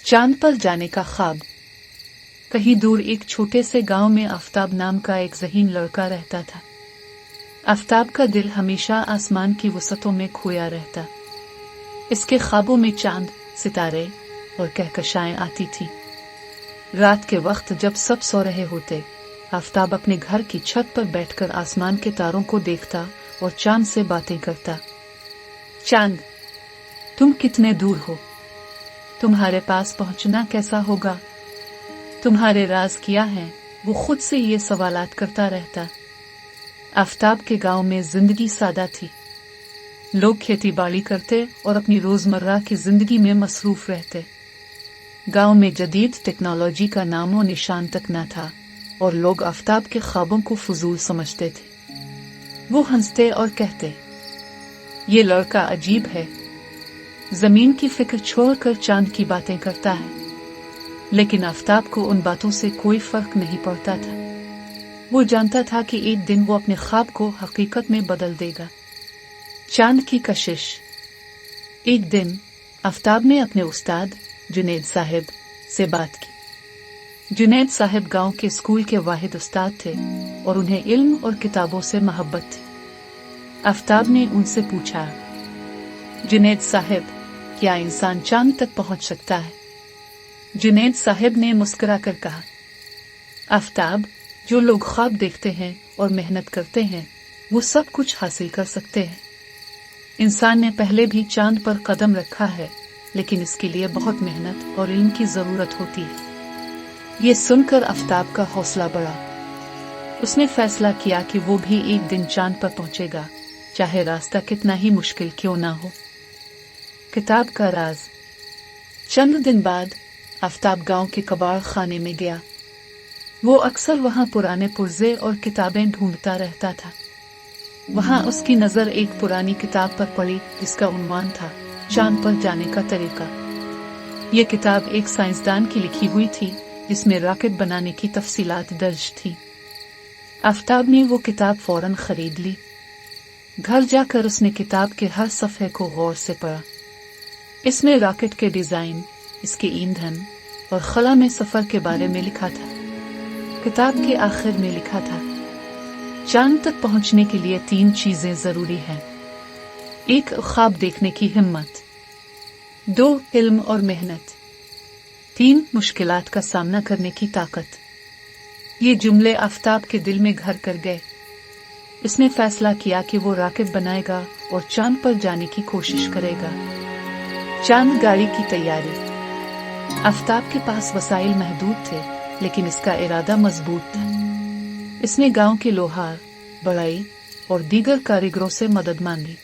चांद पर जाने का ख्वाब। कहीं दूर एक छोटे से गांव में आफताब नाम का एक ज़हीन लड़का रहता था। आफताब का दिल हमेशा आसमान की वसतों में खोया रहता। इसके ख्वाबों में चांद, सितारे और कहकशाएं आती थी। रात के वक्त जब सब सो रहे होते, आफताब अपने घर की छत पर बैठकर आसमान के तारों को देखता और चांद से बातें करता। चांद, तुम कितने दूर हो? तुम्हारे पास पहुंचना कैसा होगा? तुम्हारे राज क्या हैं? वो खुद से ये सवालात करता रहता। आफताब के गांव में जिंदगी सादा थी। लोग खेती बाड़ी करते और अपनी रोजमर्रा की जिंदगी में मसरूफ रहते। गांव में जदीद टेक्नोलॉजी का नामो निशान तक न था और लोग आफताब के ख्वाबों को फजूल समझते थे। वो हंसते और कहते, ये लड़का अजीब है, जमीन की फिक्र छोड़कर चांद की बातें करता है। लेकिन आफताब को उन बातों से कोई फर्क नहीं पड़ता था। वो जानता था कि एक दिन वो अपने ख्वाब को हकीकत में बदल देगा। चांद की कशिश। एक दिन आफताब ने अपने उस्ताद जुनैद साहब से बात की। जुनैद साहब गांव के स्कूल के वाहिद उस्ताद थे और उन्हें इल्म और किताबों से मोहब्बत थी। आफताब ने उनसे पूछा, जुनैद साहब, क्या इंसान चांद तक पहुंच सकता है? जुनैद साहब ने मुस्कुराकर कहा, आफताब, जो लोग ख्वाब देखते हैं और मेहनत करते हैं, वो सब कुछ हासिल कर सकते हैं। इंसान ने पहले भी चांद पर कदम रखा है, लेकिन इसके लिए बहुत मेहनत और इल्म की जरूरत होती है। ये सुनकर आफताब का हौसला बढ़ा। उसने फैसला किया कि वो भी एक दिन चांद पर पहुंचेगा, चाहे रास्ता कितना ही मुश्किल क्यों ना हो। किताब का राज। चंद दिन बाद आफताब गांव के कबाड़ खाने में गया। वो अक्सर वहां पुराने पुर्जे और किताबें ढूंढता रहता था। वहां उसकी नजर एक पुरानी किताब पर पड़ी जिसका उन्वान था चांद पर जाने का तरीका। ये किताब एक साइंसदान की लिखी हुई थी जिसमें रॉकेट बनाने की तफसीलात दर्ज थी। आफताब ने वो किताब फौरन खरीद ली। घर जाकर उसने किताब के हर सफ़े को गौर से पढ़ा। इसमें रॉकेट के डिजाइन, इसके ईंधन और खला में सफर के बारे में लिखा था। किताब के आखिर में लिखा था, चांद तक पहुंचने के लिए 3 चीजें जरूरी हैं। 1 ख्वाब देखने की हिम्मत, 2 इल्म और मेहनत, 3 मुश्किलात का सामना करने की ताकत। ये जुमले आफताब के दिल में घर कर गए। इसने फैसला किया कि वो रॉकेट बनाएगा और चांद पर जाने की कोशिश करेगा। चांद गाड़ी की तैयारी। आफताब के पास वसाइल महदूद थे, लेकिन इसका इरादा मजबूत था। इसने गांव के लोहार, बढ़ई और दीगर कारीगरों से मदद मांगी।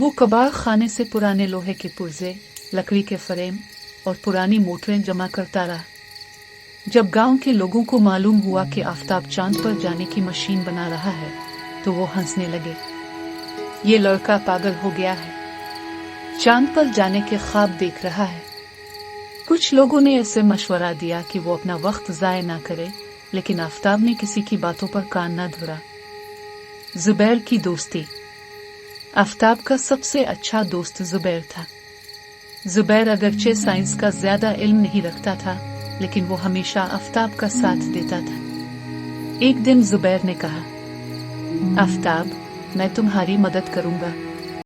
वो कबाड़ खाने से पुराने लोहे के पुर्जे, लकड़ी के फ्रेम और पुरानी मोटरें जमा करता रहा। जब गांव के लोगों को मालूम हुआ कि आफताब चांद पर जाने की मशीन बना रहा है, तो वो हंसने लगे। ये लड़का पागल हो गया है, चांद पर जाने के ख्वाब देख रहा है। कुछ लोगों ने इसे मशवरा दिया कि वो अपना वक्त जाया ना करे, लेकिन आफताब ने किसी की बातों पर कान न धरा। जुबैर की दोस्ती। आफताब का सबसे अच्छा दोस्त जुबैर था। जुबैर अगरचे साइंस का ज्यादा इल्म नहीं रखता था, लेकिन वो हमेशा आफताब का साथ देता था। एक दिन जुबैर ने कहा, आफताब, मैं तुम्हारी मदद करूंगा।